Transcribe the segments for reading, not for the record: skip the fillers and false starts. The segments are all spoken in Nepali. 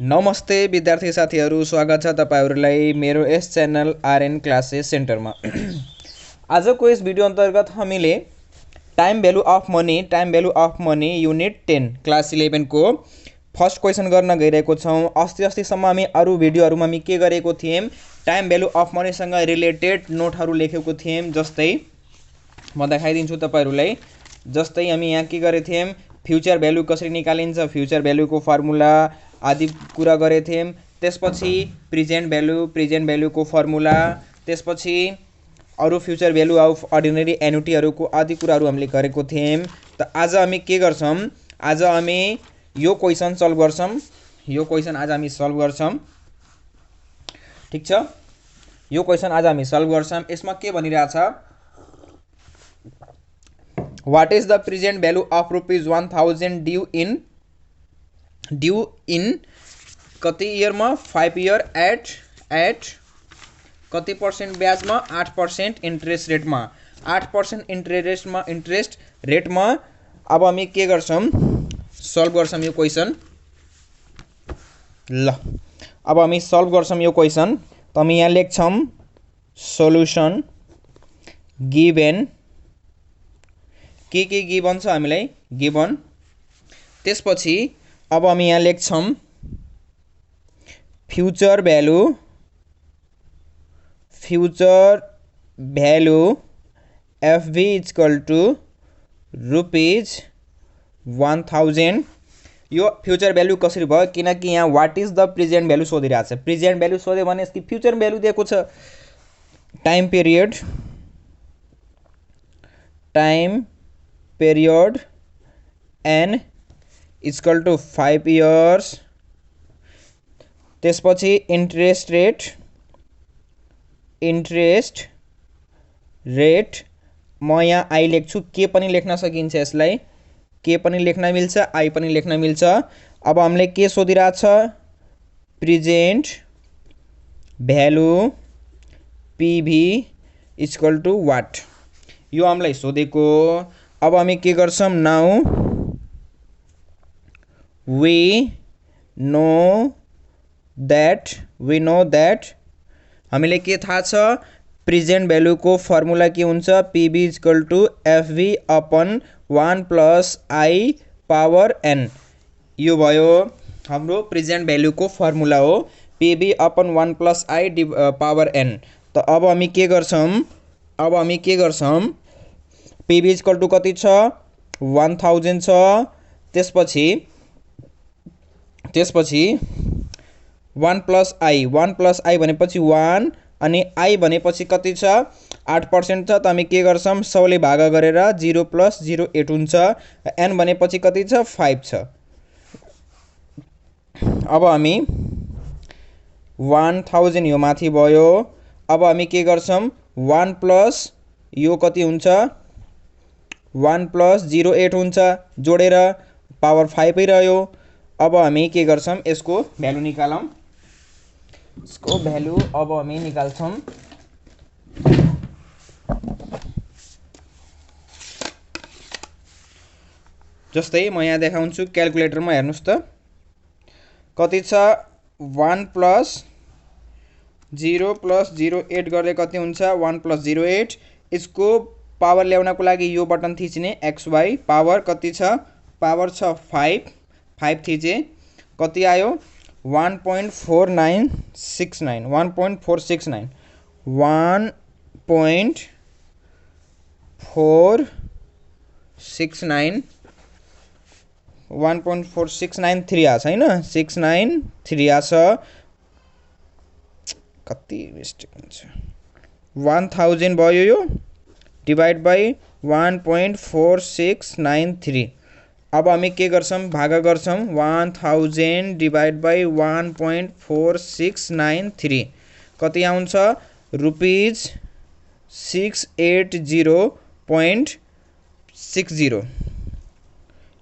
नमस्ते विद्यार्थी साथीहरू, स्वागत छ तपाईहरुलाई मेरो यस च्यानल आरएन क्लासेस सेन्टरमा। आजको यस भिडियो अन्तर्गत हामीले time value of money unit 10 class 11 को फर्स्ट क्वेशन गर्न गइरहेको छौं। अस्तिसम्म हामी अरु भिडियोहरुमा हामी के गरेको थियौं, टाइम भ्यालु अफ मनी सँग रिलेटेड नोटहरु लेखेको थियौं। जस्तै म देखाइदिन्छु तपाईहरुलाई। जस्तै हामी यहाँ के गरेको थियौं, फ्युचर भ्यालु कसरी निकालिन्छ, फ्युचर भ्यालुको फर्मुला आदि कुरा गरेको थियौं। त्यसपछि प्रेजेन्ट भ्यालुको फर्मुला, त्यसपछि अरु फ्युचर भ्यालु अफ अर्डिनरी एन्युटीहरुको आदि कुराहरु हामीले गरेको थियौं। त आज हामी के गर्छौं, आज हामी यो क्वेशन सल्भ गर्छौं। यो क्वेशन आज हामी सल्भ गर्छौं। ठीक छ, यो क्वेशन आज हामी सल्भ गर्छौं। यसमा के भनिरहेछ, what is the present value of ₹1000 due in कति इयर में 5 इयर एट कति पर्सेंट ब्याज में 8% इंटरेस्ट रेट में 8% इंटरेस्ट रेट में। अब हामी के गर्छौं, सल्भ गर्छौं यो क्वेशन। ल अब हामी सल्भ गर्छौं यो क्वेशन। त हामी यहाँ लेख्छौं सोलुसन गिवन के गिवन छ हामीलाई, गिवन। त्यसपछि अब हामी यहाँ लेख्छौं future value FV equal two ₹1000। यो फ्युचर भ्यालु कसरी भयो, किनकि यहाँ what is the present value सोधिरहेको छ। प्रेजेन्ट भ्यालु सोध्यो भने यसको फ्युचर भ्यालु दिएको छ। Time period n equal to 5 years. त्यसपछि इंटरेस्ट रेट म यहाँ आई लेख्छु, के पनि लेख्न सकिन्छ, यसलाई के पनि लेख्न मिल्छ, आई पनि लेख्न मिल्छ। अब हामीले के सोधिरहेछ, present value PV equal to what, यो हामीलाई सोधेको। अब हामी के गर्छौं, नाउ we know that हामीले के थाहा छ, प्रेजेन्ट भ्यालु को फर्मुला के हुन्छ, PV equal to FV upon 1 plus I power N. यो भयो हाम्रो प्रेजेन्ट भ्यालु को फर्मुला हो, PV upon 1 plus I power N. त अब हामी के गर्छौं, पीबी इक्वल टू कति छ, 1000 छ। त्यसपछि 1 प्लस आई भनेपछि 1 अनि आई भनेपछि कति छ, 8% छ। त हामी के गर्छौं, 100 ले भाग गरेर 0 प्लस 08 हुन्छ। एन भनेपछि कति छ, 5 छ। अब हामी 1000 यो माथि भयो। अब हामी के गर्छौं, 1 प्लस यो कति हुन्छ, 1 प्लस 08 हुन्छ, जोडेर पावर 5 रह्यो। अब हामी के गर्छौं, यसको भ्यालु निकालौं। यसको भ्यालु अब हामी निकाल्छौं। जस्तै म यहाँ देखाउँछु क्याल्कुलेटरमा, हेर्नुस् त कति छ, 1 प्लस 0 प्लस 08 गर्दै कति हुन्छ, 1 प्लस 08। यसको पावर ल्याउनको लागि यो बटन थिच्ने, XY पावर कति छ, पावर छ 5 थिचे कति आयो, 1.469 1.469 आछ हैन, 693 आछ। कति मिस्टेक हुन्छ, 1000 भयो यो डिवाइड बाई 1.4693। अब हामी के गर्छौं, भाग गर्छौं, 1000 डिवाइड बाई 1.4693 कति आउँछ, ₹680.60।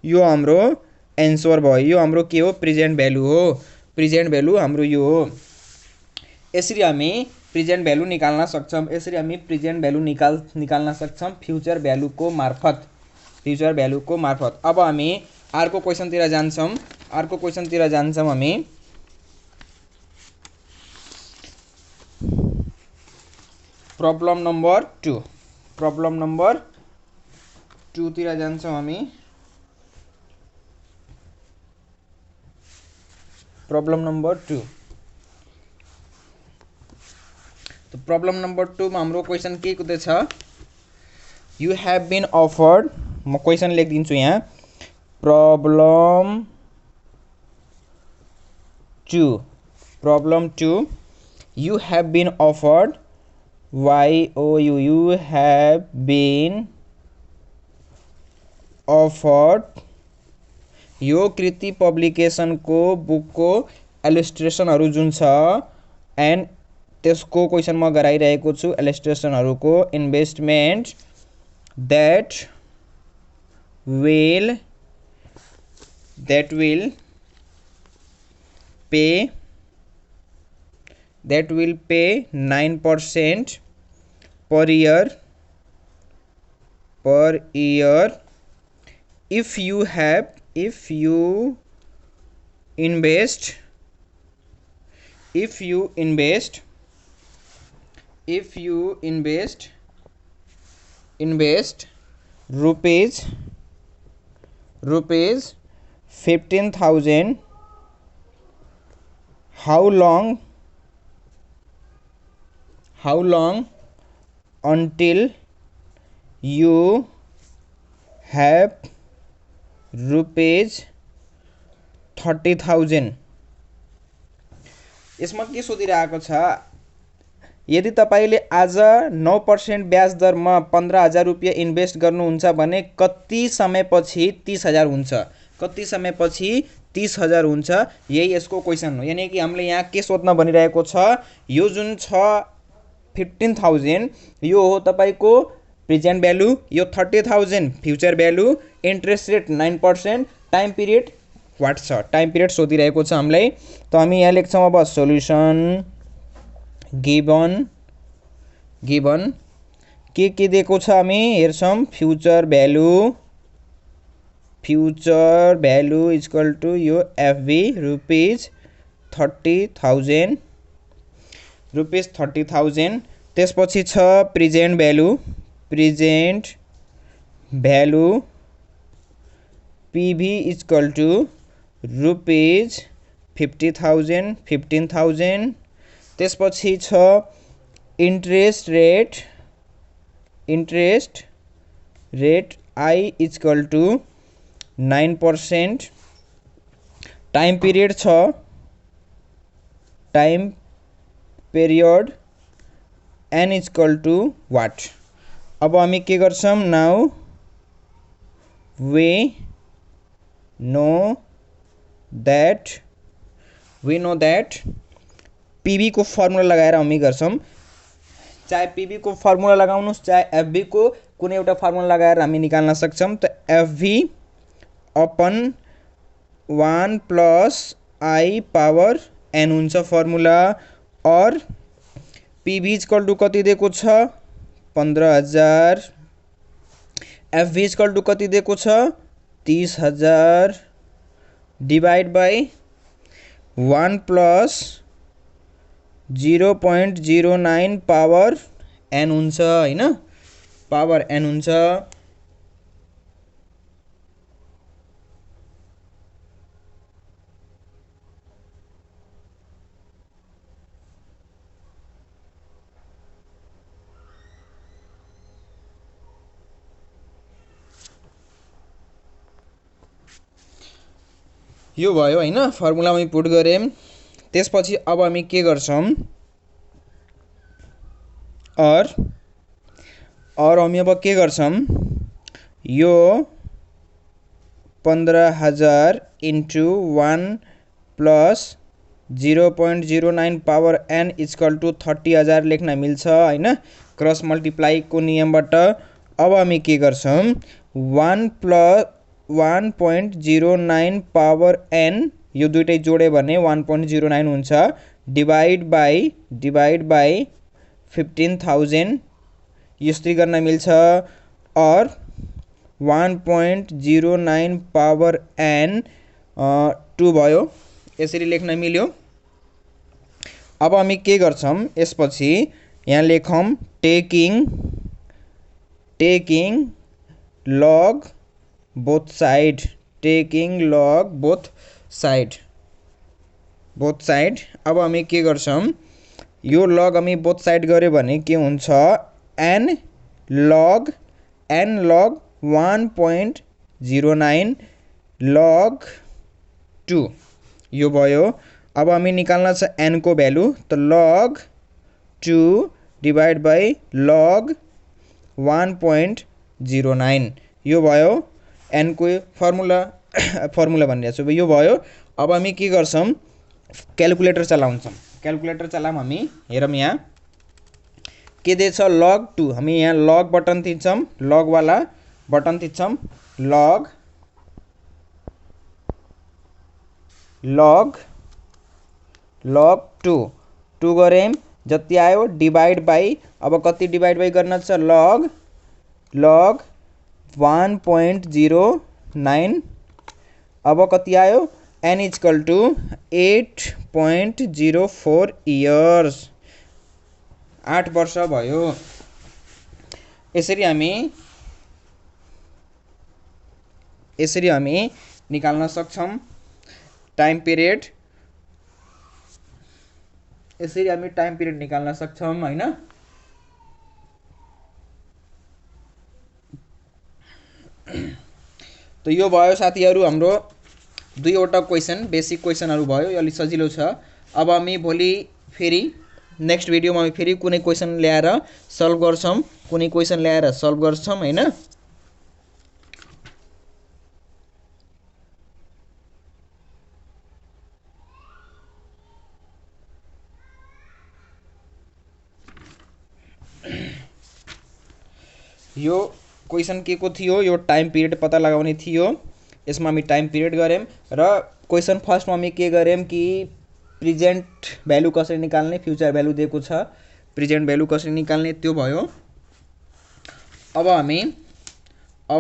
यो हाम्रो एन्सर भयो। यो हाम्रो के हो, प्रेजेन्ट भ्यालु हो। प्रेजेन्ट भ्यालु हाम्रो यो हो। यसरी हामी प्रेजेन्ट भ्यालु निकाल्न सक्छौं। सक्छौं फ्युचर भ्यालुको मार्फत। अब हामी अर्को क्वेशनतिर जान्छौं। हामी प्रब्लम नंबर 2 प्रब्लम नंबर 2 तिर जान्छौँ हामी। प्रब्लम नंबर 2 तो प्रब्लम नंबर 2 में हाम्रो क्वेश्चन के कुछ यू हैव बीन ऑफर्ड, म क्वेश्चन लेखिदिन्छु यहाँ। Problem 2 you have been offered you have been offered यो कृति पब्लिकेशन को बुक को इलस्ट्रेशनहरु जुन छ एन्ड त्यसको क्वेशन म गराइरहेको छु इलस्ट्रेशनहरुको investment that will pay 9% per year if you invest rupees 15,000 how long until you have rupees 30,000। यसमा के सोधिरहेको छ, यदि तपाईले आज 9% ब्याज दरमा 15,000 रुपैयाँ इन्भेस्ट गर्नुहुन्छ भने कति समयपछि 30,000 हुन्छ, कति समयपछि 30,000 हुन्छ, यही यसको क्वेशन हो। यानी कि हामीले यहाँ के सोध्न भनिरहेको छ, यो जुन छ 15,000 यो हो तपाईको प्रेजेन्ट भ्यालु, यो 30,000 future value, interest rate 9%, time period what छ, टाइम पिरियड सोधिरहेको छ हामीलाई। त हामी यहाँ लेख्छौं अब सोलुसन गिवन के दिएको छ हामी हेर्छौं। फ्युचर भ्यालु इक्वल टु यो एफबी रुपीज 30,000 त्यसपछि छ present value PV equal to rupees 15,000 त्यसपछि छ interest rate I equal to 9%, time period छ एन इक्वल टु वाट। अब हामी के गर्छौं, now we know that PV को फर्मुला लगाएर हामी गर्छौं। चाहे पीबी को फर्मुला लगाउनुस् चाहे एफबी को कुनै एउटा फर्मुला लगाएर हामी निकाल्न सक्छौं। त FB upon 1 plus I power n हुन्छ फर्मुला, और पीबी इक्वल टु कति दिएको छ 15,000, एफबी इक्वल टु कति दिएको छ 30,000 divide by 1 plus 0.09 power n हुन्छ हैन, पावर एन हुन्छ। यो भयो हैन, फर्मुला हामी पुट गऱ्यौं। त्यसपछि अब हामी के गर्छौं, और हामी अब के गर्छौं, यो 15,000 into 1 plus 0.09 power n equal to 30,000 लेख्न मिल्छ हैन, क्रस मल्टिप्लाई को नियमबाट। अब हामी के गर्छौं, 1 प्लस 1.09 पावर एन यो दुईटै जोडे भने 1.09 हुन्छ, डिवाइड बाई 15,000 यसरी गर्न मिल्छ, और 1.09 पावर एन 2 भयो, यसरी लेख्न मिल्यो। अब हामी के गर्छौं, यसपछि यहाँ लेखौँ टेकिङ लग बोथ साइड, टेकिङ लग बोथ साइड। अब हामी के गर्छौँ, यो लग हामी बोथ साइड गऱ्यो भने के हुन्छ, n log 1.09 log 2 यो भयो। अब हामी निकाल्न छ n को भ्यालु, त log 2 डिवाइड बाई log 1.09 यो भयो। n को फर्मुला भनिरहेको छु यो भयो। अब हामी के गर्छौँ, क्यालकुलेटर चलाउँछौँ। क्यालकुलेटर चलाऊँ हामी, हेरौँ यहाँ के दिएछ, log 2 हामी यहाँ log बटन थिच्छौँ, log वाला बटन थिच्छौँ, log 2 गरेँ, जति आयो डिवाइड बाई, अब कति डिवाइड बाई गर्न छ, log 1.09, अब कति आयो, n इक्वल टू 8.04 इयर्स, 8 वर्ष भयो। यसरी हामी निकाल्न सक्छौँ टाइम पिरियड, यसरी हामी टाइम पिरियड निकाल्न सक्छौँ हैन। त यो भयो साथीहरु हाम्रो दुईवटा क्वेशन, बेसिक क्वेशनहरु भयो, यो अलि सजिलो छ। अब हामी भोलि फेरि नेक्स्ट भिडियोमा हामी फेरि कुनै क्वेशन ल्याएर सल्भ गर्छौं, हैन। यो क्वेशन के को थियो, यो टाइम पिरियड पत्ता लगाउने थियो। यसमा हामी टाइम पिरियड गऱ्यौं र क्वेशन फर्स्टमा हामी के गऱ्यौं कि प्रेजेन्ट भ्यालु कसरी निकाल्ने, फ्युचर भ्यालु दिएको छ, प्रेजेन्ट भ्यालु कसरी निकाल्ने त्यो भयो। अब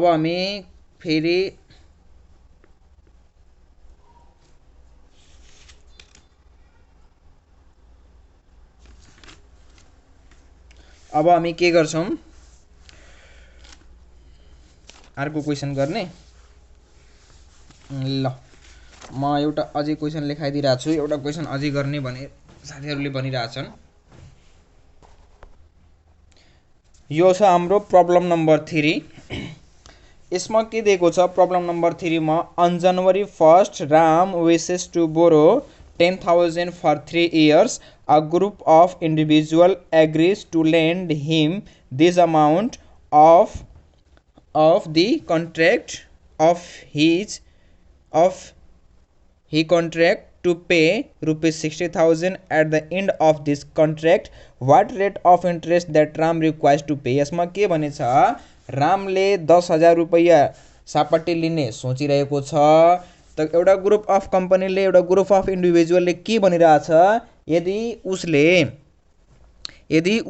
हामी फेरि के गर्छौं, अर्को क्वेशन गर्ने। ल म एउटा अझै क्वेशन लेखाइदिइरहेको छु, एउटा क्वेशन अझै गर्ने भने साथीहरुले भनिरहेछन्। यो छ हाम्रो प्रब्लम नम्बर 3। यसमा के दिएको छ, प्रब्लम नम्बर 3 मा on January 1 Ram wishes to borrow 10,000 for 3 years. A group of individual agrees to lend him this amount of the contract he contract to pay rupees 60,000 at the end of this contract. What rate of interest that Ram requires to pay? यसमा के भनेछ, रामले 10,000 रुपैयाँ सापट्टि लिने सोचिरहेको छ। त एउटा ग्रुप अफ कम्पनीले, एउटा ग्रुप अफ इन्डिभिजुअलले के भनिरहेछ, यदि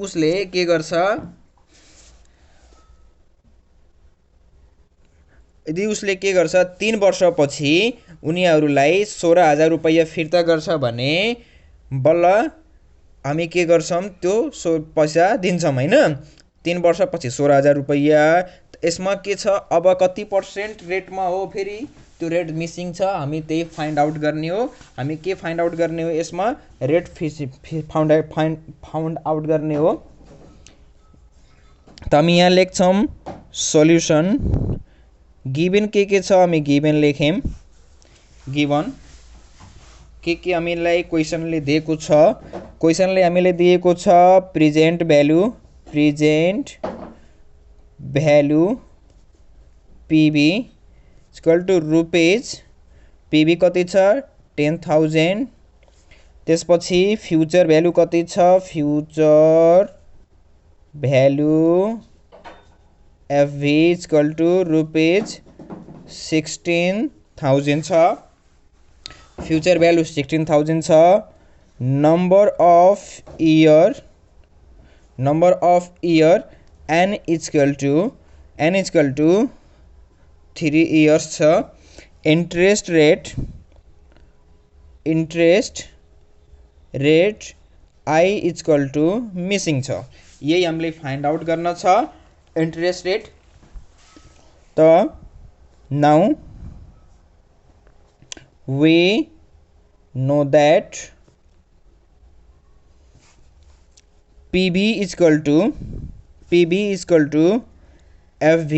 उसले के गर्छ, यदि उसले के गर्छ 3 वर्षपछि उनीहरूलाई 16,000 रुपैयाँ फिर्ता गर्छ भने बल्ल हामी के गर्छौं, त्यो पैसा दिन्छौं हैन। 3 वर्षपछि 16,000 रुपैयाँ। यसमा के छ, अब कति पर्सेन्ट रेटमा हो, फेरि त्यो रेट मिसिङ छ, हामी त्यही फाइन्ड आउट गर्ने हो। हामी के फाइन्ड आउट गर्ने हो, यसमा रेट फाइन्ड आउट गर्ने हो। त हामी यहाँ लेख्छौं सल्युसन। गिवन के छ, हामी गिवन लेख्यौं। गिवन के हामीलाई क्वेशनले दिएको छ, क्वेशनले हामीलाई दिएको छ present value PV equal to rupees, PV कति छ 10,000। त्यसपछि फ्युचर भ्यालु कति छ, future value FV equal to rupees 16,000 छ। फ्युचर भ्यालु 16,000 छ। Number of year n equal to 3 years छ। Interest rate I equal to missing छ। यही हामीले फाइन्ड आउट गर्न छ इन्ट्रेस्ट रेट। त now we know that PB equal to FV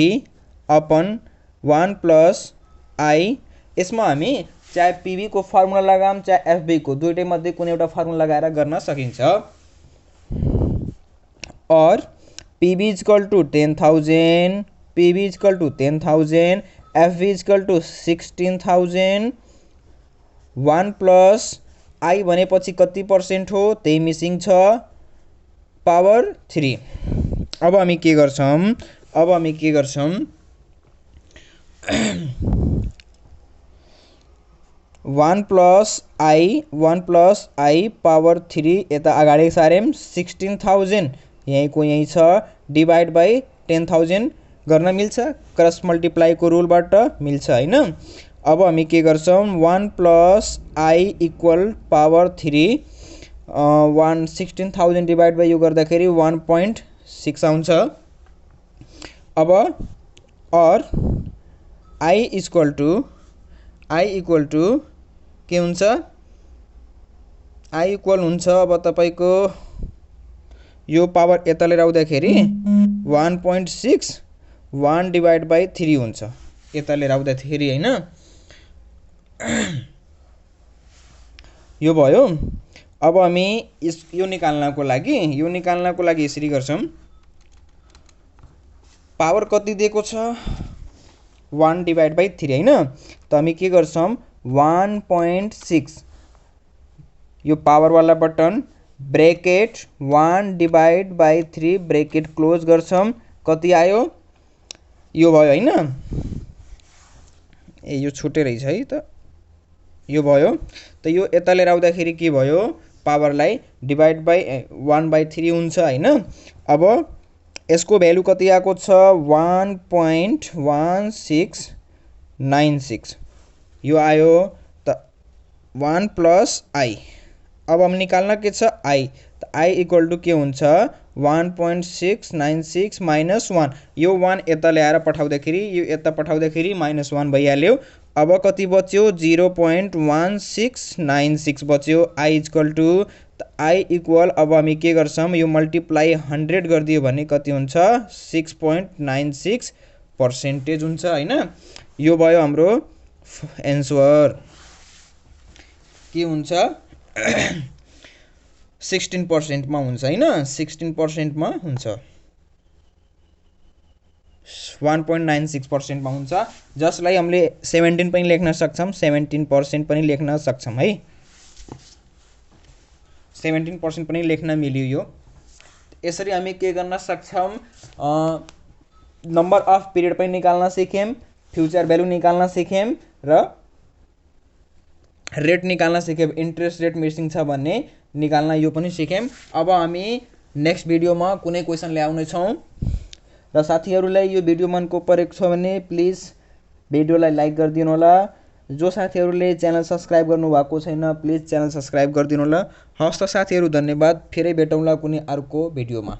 upon 1 plus I. यसमा हामी चाहे PB को फर्मुला लगाम चाहे FB को, दुईटै मध्ये कुनै एउटा फर्मुला लगाएर गर्न सकिन्छ। और PB equal to 10,000, PB equal to 10,000, FV equal to 16,000, 1 plus i भनेपछि कति पर्सेन्ट हो, त्यही मिसिङ छ, पावर 3। अब हामी के गर्छौं, 1 प्लस आई पावर 3 यता अगाडि सार्यौं, 16,000 यहीँको यहीँ छ, डिभाइड बाई 10,000 गर्न मिल्छ, क्रस मल्टिप्लाई को रुलबाट मिल्छ हैन। अब हामी के गर्छौं, 1 plus I equal power 3 16,000 divide by यो गर्दाखेरि 1.6 आउँछ। अब और आई इक्वल टू के हुन्छ, आई इक्वल हुन्छ अब तपाईको यो पावर यता लिएर आउँदाखेरि 1.6 1 डिभाइड बाई 3 हुन्छ यता लिएर आउँदाखेरि हैन। यो भयो। अब हामी यो निकाल्नको लागि यसरी गर्छौं, पावर कति दिएको छ 1 डिभाइड बाई 3 हैन। त हामी के गर्छौं 1.6 यो पावर वाला button bracket 1 divide by 3 bracket close गर्छौं, कति आयो यो भयो हैन। ए यो छुटे रहेछ है त, यो भयो। त यो यता लिएर आउँदाखेरि के भयो, पावरलाई डिभाइड बाई 1/3 हुन्छ हैन। अब यसको भ्यालु कति आएको छ 1.1696 यो आयो। त 1 प्लस आई, अब हम निकाल्न के छ आई, त आई इक्वल टू के हुन्छ 1.696 माइनस 1, यो 1 यता ल्याएर पठाउँदाखेरि यो यता पठाउँदाखेरि -1 भइहाल्यो। अब कति बच्यो 0.1696 बच्यो। I equal to, I equal अब हामी के गर्छौं, यो मल्टिप्लाई 100 गरिदियो भने कति हुन्छ 6.96% हुन्छ हैन। यो भयो हाम्रो एन्सर, के हुन्छ 16% मा हुन्छ हैन, 16% मा हुन्छ, 1.96% मा हुन्छ, जसलाई हामीले 17 पनि लेख्न सक्छौं, 17% पनि लेख्न सक्छौं है, 17% पनि लेख्न मिल्यो यो। यसरी हामी के गर्न सक्छौं, नम्बर अफ पिरियड पनि निकाल्न सिक्यौं, फ्युचर भ्यालु निकाल्न सिक्यौं र रेट निकाल्न सिक्यौं, इन्ट्रेस्ट रेट मिसिङ छ भन्ने निकाल्न यो पनि सिक्यौं। अब हामी नेक्स्ट भिडियोमा कुनै क्वेशन ल्याउने छौं र साथीहरुलाई यो भिडियो मनको परेको छ भने प्लिज भिडियोलाई लाइक गरिदिनु होला। जो साथीहरुले च्यानल सब्स्क्राइब गर्नु भएको छैन प्लिज च्यानल सब्स्क्राइब गरिदिनु होला। हस्त साथीहरु धन्यवाद। फेरि भेटौँला कुनै अर्को भिडियोमा।